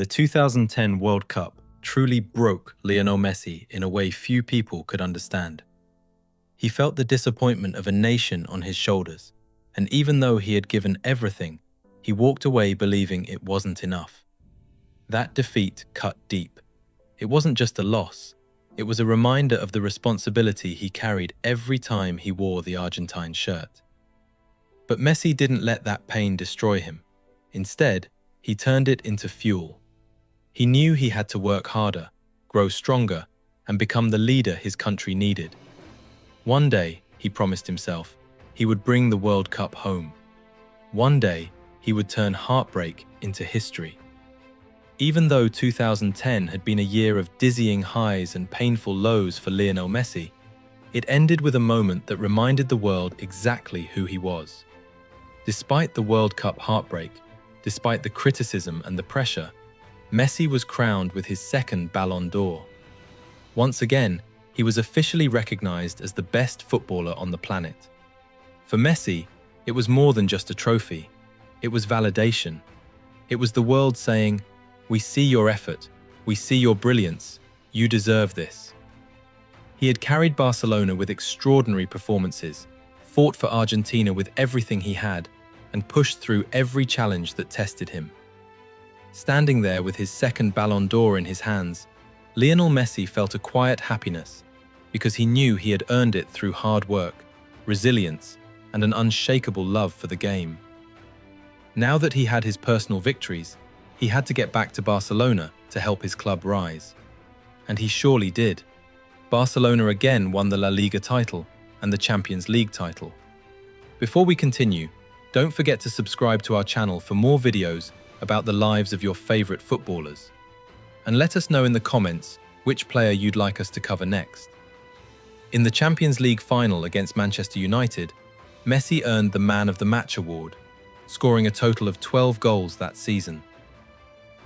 The 2010 World Cup truly broke Lionel Messi in a way few people could understand. He felt the disappointment of a nation on his shoulders, and even though he had given everything, he walked away believing it wasn't enough. That defeat cut deep. It wasn't just a loss, it was a reminder of the responsibility he carried every time he wore the Argentine shirt. But Messi didn't let that pain destroy him. Instead, he turned it into fuel. He knew he had to work harder, grow stronger, and become the leader his country needed. One day, he promised himself, he would bring the World Cup home. One day, he would turn heartbreak into history. Even though 2010 had been a year of dizzying highs and painful lows for Lionel Messi, it ended with a moment that reminded the world exactly who he was. Despite the World Cup heartbreak, despite the criticism and the pressure, Messi was crowned with his second Ballon d'Or. Once again, he was officially recognized as the best footballer on the planet. For Messi, it was more than just a trophy. It was validation. It was the world saying, "We see your effort, we see your brilliance, you deserve this." He had carried Barcelona with extraordinary performances, fought for Argentina with everything he had, and pushed through every challenge that tested him. Standing there with his second Ballon d'Or in his hands, Lionel Messi felt a quiet happiness because he knew he had earned it through hard work, resilience, and an unshakable love for the game. Now that he had his personal victories, he had to get back to Barcelona to help his club rise. And he surely did. Barcelona again won the La Liga title and the Champions League title. Before we continue, don't forget to subscribe to our channel for more videos about the lives of your favorite footballers. And let us know in the comments which player you'd like us to cover next. In the Champions League final against Manchester United, Messi earned the Man of the Match award, scoring a total of 12 goals that season.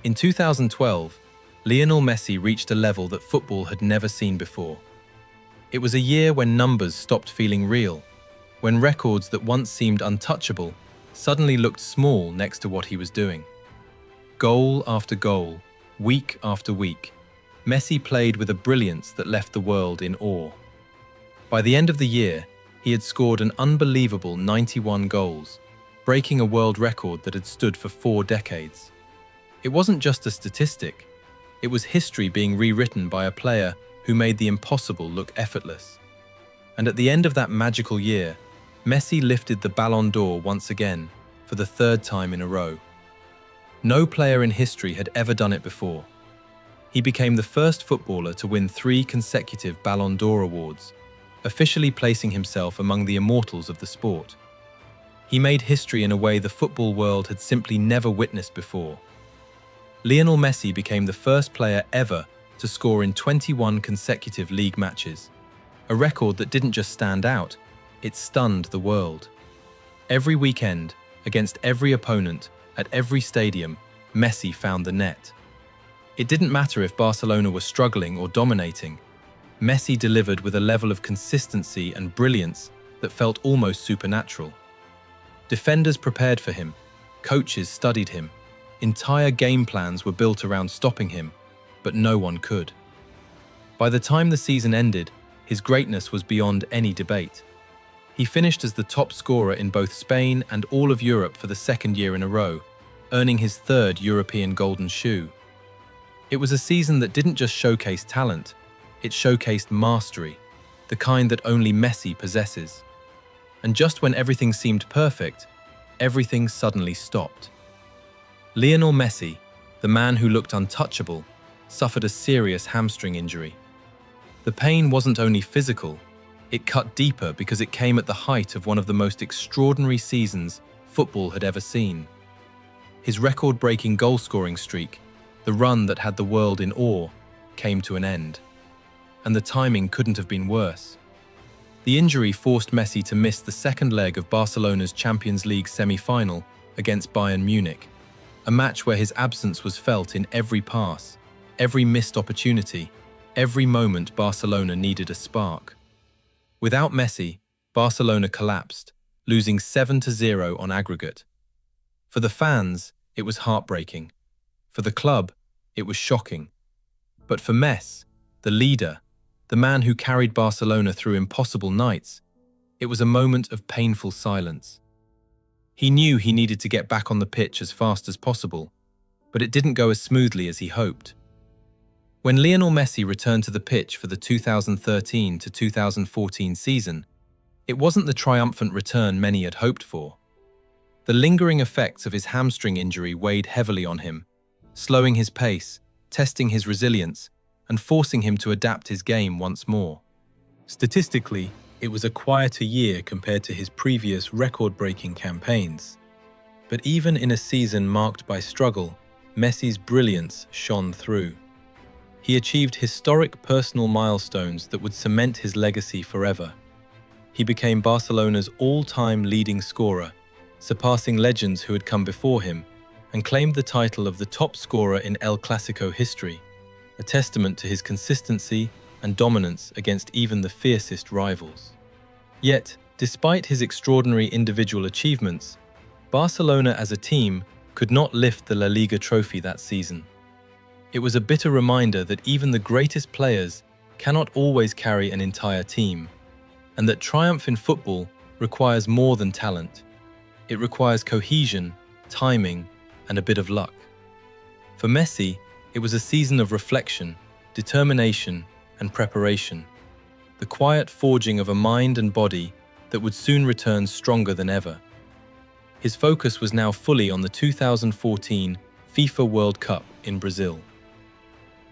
In 2012, Lionel Messi reached a level that football had never seen before. It was a year when numbers stopped feeling real, when records that once seemed untouchable suddenly looked small next to what he was doing. Goal after goal, week after week, Messi played with a brilliance that left the world in awe. By the end of the year, he had scored an unbelievable 91 goals, breaking a world record that had stood for 4 decades. It wasn't just a statistic, it was history being rewritten by a player who made the impossible look effortless. And at the end of that magical year, Messi lifted the Ballon d'Or once again, for the 3rd time in a row. No player in history had ever done it before. He became the first footballer to win 3 consecutive Ballon d'Or awards, officially placing himself among the immortals of the sport. He made history in a way the football world had simply never witnessed before. Lionel Messi became the first player ever to score in 21 consecutive league matches, a record that didn't just stand out, it stunned the world. Every weekend, against every opponent, at every stadium, Messi found the net. It didn't matter if Barcelona were struggling or dominating. Messi delivered with a level of consistency and brilliance that felt almost supernatural. Defenders prepared for him, coaches studied him, entire game plans were built around stopping him, but no one could. By the time the season ended, his greatness was beyond any debate. He finished as the top scorer in both Spain and all of Europe for the 2nd year in a row, earning his 3rd European Golden Shoe. It was a season that didn't just showcase talent, it showcased mastery, the kind that only Messi possesses. And just when everything seemed perfect, everything suddenly stopped. Lionel Messi, the man who looked untouchable, suffered a serious hamstring injury. The pain wasn't only physical, it cut deeper because it came at the height of one of the most extraordinary seasons football had ever seen. His record-breaking goal-scoring streak, the run that had the world in awe, came to an end. And the timing couldn't have been worse. The injury forced Messi to miss the 2nd leg of Barcelona's Champions League semi-final against Bayern Munich, a match where his absence was felt in every pass, every missed opportunity, every moment Barcelona needed a spark. Without Messi, Barcelona collapsed, losing 7-0 on aggregate. For the fans, it was heartbreaking. For the club, It was shocking. But for Messi, the leader, the man who carried Barcelona through impossible nights, it was a moment of painful silence. He knew he needed to get back on the pitch as fast as possible, but it didn't go as smoothly as he hoped. When Lionel Messi returned to the pitch for the 2013 to 2014 season, it wasn't the triumphant return many had hoped for. The lingering effects of his hamstring injury weighed heavily on him, slowing his pace, testing his resilience, and forcing him to adapt his game once more. Statistically, it was a quieter year compared to his previous record-breaking campaigns. But even in a season marked by struggle, Messi's brilliance shone through. He achieved historic personal milestones that would cement his legacy forever. He became Barcelona's all-time leading scorer, surpassing legends who had come before him, and claimed the title of the top scorer in El Clasico history, a testament to his consistency and dominance against even the fiercest rivals. Yet, despite his extraordinary individual achievements, Barcelona as a team could not lift the La Liga trophy that season. It was a bitter reminder that even the greatest players cannot always carry an entire team, and that triumph in football requires more than talent. It requires cohesion, timing, and a bit of luck. For Messi, it was a season of reflection, determination, and preparation, the quiet forging of a mind and body that would soon return stronger than ever. His focus was now fully on the 2014 FIFA World Cup in Brazil.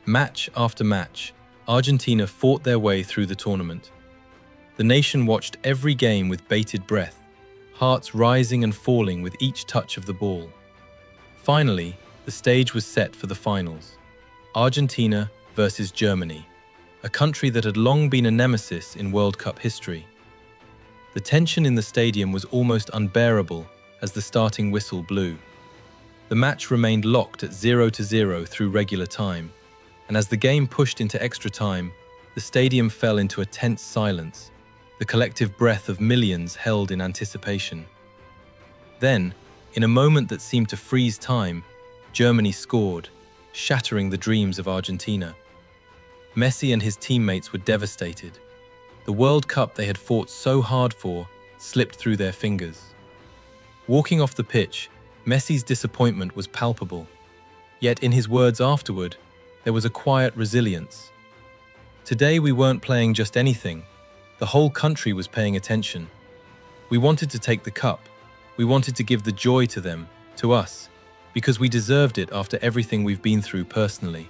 Match after match, Argentina fought their way through the tournament. The nation watched every game with bated breath, hearts rising and falling with each touch of the ball. Finally, the stage was set for the finals. Argentina versus Germany, a country that had long been a nemesis in World Cup history. The tension in the stadium was almost unbearable as the starting whistle blew. The match remained locked at 0-0 through regular time, and as the game pushed into extra time, the stadium fell into a tense silence, the collective breath of millions held in anticipation. Then, in a moment that seemed to freeze time, Germany scored, shattering the dreams of Argentina. Messi and his teammates were devastated. The World Cup they had fought so hard for slipped through their fingers. Walking off the pitch, Messi's disappointment was palpable. Yet in his words afterward, there was a quiet resilience. Today we weren't playing just anything. The whole country was paying attention. We wanted to take the cup. We wanted to give the joy to them, to us, because we deserved it after everything we've been through personally.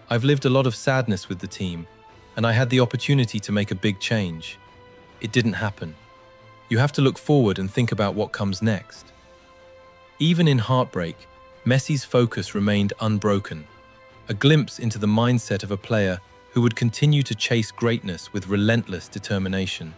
I've lived a lot of sadness with the team, and I had the opportunity to make a big change. It didn't happen. You have to look forward and think about what comes next. Even in heartbreak, Messi's focus remained unbroken, a glimpse into the mindset of a player who would continue to chase greatness with relentless determination.